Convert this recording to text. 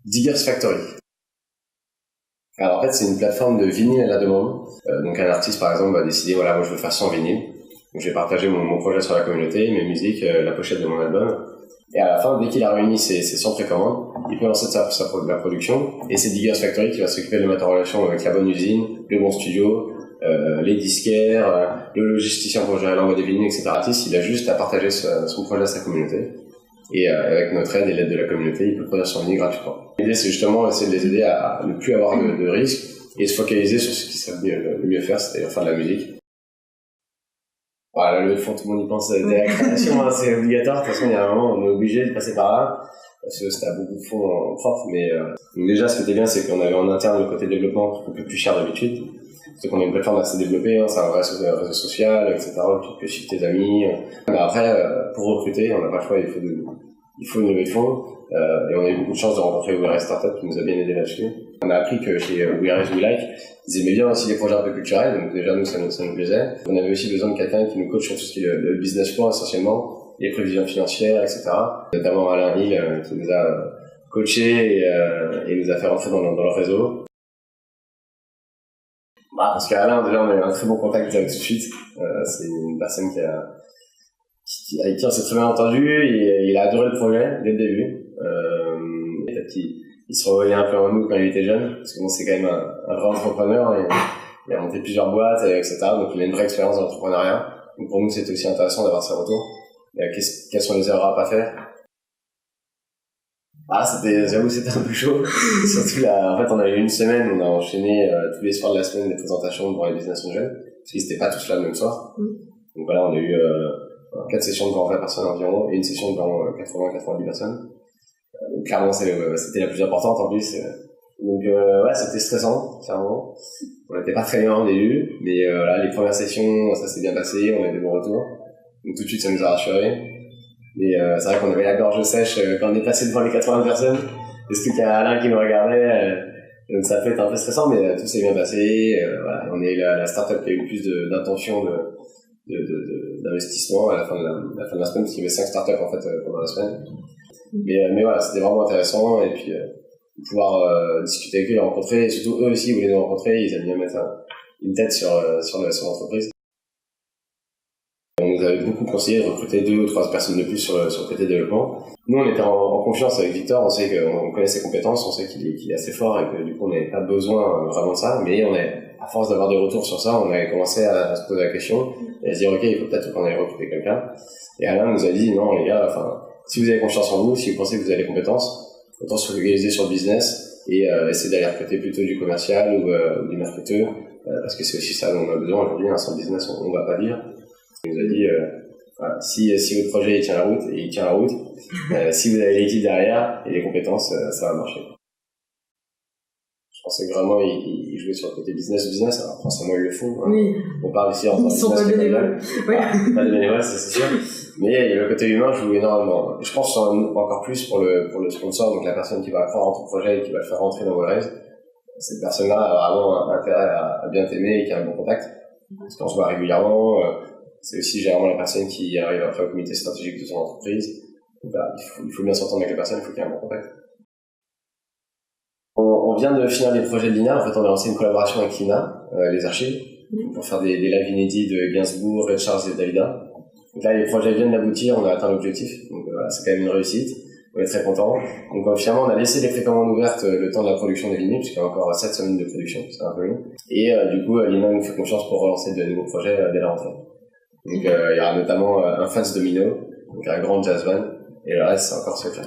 Diggers Factory. Alors en fait, c'est une plateforme de vinyle à la demande. Donc un artiste, par exemple, va décider, voilà, moi je veux faire 100 vinyles. Donc j'ai partagé mon projet sur la communauté, mes musiques, la pochette de mon album. Et à la fin, dès qu'il a réuni ses 100 précommandes, il peut lancer la production. Et c'est Diggers Factory qui va s'occuper de mettre en relation avec la bonne usine, le bon studio, les disquaires, le logisticien pour gérer l'envoi des vinyles, etc. L'artiste, il a juste à partager son projet à sa communauté. Et avec notre aide et l'aide de la communauté, il peut produire son vinyle gratuitement. L'idée, c'est justement essayer de les aider à ne plus avoir de risques et se focaliser sur ce qu'ils savent le mieux faire, c'est-à-dire faire de la musique. Voilà, le fond, tout le monde y pense dès la création, hein, c'est obligatoire. De toute façon, il y a un moment, on est obligé de passer par là, parce que c'était beaucoup de fonds propres. Mais donc déjà, ce qui était bien, c'est qu'on avait en interne le côté développement un peu plus cher d'habitude. C'est qu'on a une plateforme assez développée, hein, c'est un vrai réseau social, etc. Tu peux suivre tes amis. Mais après, pour recruter, on n'a pas le choix, il faut une levée de fonds. Et on a eu beaucoup de chance de rencontrer WeRise Startup qui nous a bien aidé là-dessus. On a appris que chez WeRise We Like, ils aimaient bien aussi les projets un peu culturels, donc déjà nous ça nous plaisait. On avait aussi besoin de quelqu'un qui nous coach sur tout ce qui est le business plan essentiellement, les prévisions financières, etc. Notamment Alain Hill qui nous a coachés et nous a fait rentrer dans le réseau. Parce qu'Alain, déjà on a eu un très bon contact tout de suite. C'est une personne avec qui on s'est très bien entendu et il a adoré le projet dès le début. Peut-être qu'il se revoyait un peu en nous quand il était jeune, parce que bon, c'est quand même un vrai entrepreneur et il a monté plusieurs boîtes, etc. Donc il a une vraie expérience d'entrepreneuriat. Donc pour nous, c'était aussi intéressant d'avoir ses retours. Quelles sont les erreurs à pas faire? J'avoue, c'était un peu chaud. Surtout en fait, on a eu une semaine, on a enchaîné tous les soirs de la semaine des présentations devant les business angels, parce qu'ils n'étaient pas tous là le même soir. Donc voilà, on a eu 4 sessions devant 20 personnes environ et une session devant 80-90 personnes. Donc clairement, c'était la plus importante en plus. Donc ouais, c'était stressant, clairement. On n'était pas très bien au début, mais là, les premières sessions, ça s'est bien passé, on a eu des bons retours. Donc tout de suite, ça nous a rassurés. Et c'est vrai qu'on avait la gorge sèche quand on est passé devant les 80 personnes. Et surtout qu'il y a Alain qui nous regardait. Donc ça peut être un peu stressant, mais tout s'est bien passé. Voilà, on est la startup qui a eu le plus d'intention d'investissement à la fin de la semaine, parce qu'il y avait 5 startups en fait pendant la semaine. Mais voilà, c'était vraiment intéressant. Et puis pouvoir discuter avec eux, les rencontrer. Et surtout eux aussi voulaient nous rencontrer. Ils aiment bien mettre une tête sur l'entreprise. On nous avait beaucoup conseillé de recruter 2 ou 3 personnes de plus sur le côté développement. Nous, on était en confiance avec Victor, on sait qu'on connaît ses compétences, on sait qu'il est assez fort et que du coup, on n'avait pas besoin vraiment de ça, mais à force d'avoir des retours sur ça, on avait commencé à se poser la question et à se dire, ok, il faut peut-être qu'on aille recruter quelqu'un. Et Alain nous a dit, non, les gars, si vous avez confiance en vous, si vous pensez que vous avez les compétences, autant se focaliser sur le business et essayer d'aller recruter plutôt du commercial ou du marketeur, parce que c'est aussi ça dont on a besoin aujourd'hui, hein, sans business, on ne va pas vivre. Il nous a dit, voilà, si votre projet il tient la route, et il tient la route, si vous avez l'équipe derrière et les compétences, ça va marcher. Je pensais que vraiment ils jouaient sur le côté business, alors forcément ils le font. Hein. Oui. On parle ici en ils sont pas bénévoles. Voilà, pas de bénévoles, c'est sûr. Mais il y a le côté humain joue énormément. Je pense encore plus pour le sponsor, donc la personne qui va croire en ton projet et qui va le faire rentrer dans WeRise. Cette personne-là a vraiment intérêt à bien t'aimer et qui a un bon contact. Parce qu'on se voit régulièrement. C'est aussi généralement la personne qui arrive après au comité stratégique de son entreprise. Donc, voilà, il faut bien s'entendre avec la personne, il faut qu'il y ait un bon contact. On vient de finir les projets de l'INA. En fait, on a lancé une collaboration avec l'INA, les archives, pour faire des lives inédits de Gainsbourg, Ray Charles et Dalida. Donc là, les projets viennent d'aboutir, on a atteint l'objectif. Donc voilà, c'est quand même une réussite. On est très contents. Donc finalement, on a laissé les précommandes ouvertes le temps de la production des vinyles, puisqu'il y a encore 7 semaines de production, c'est un peu long. Et du coup, l'INA nous fait confiance pour relancer de nouveaux projets dès la rentrée. Donc il y aura notamment un Fats Domino, donc un grand jazz band, et le reste c'est encore secret.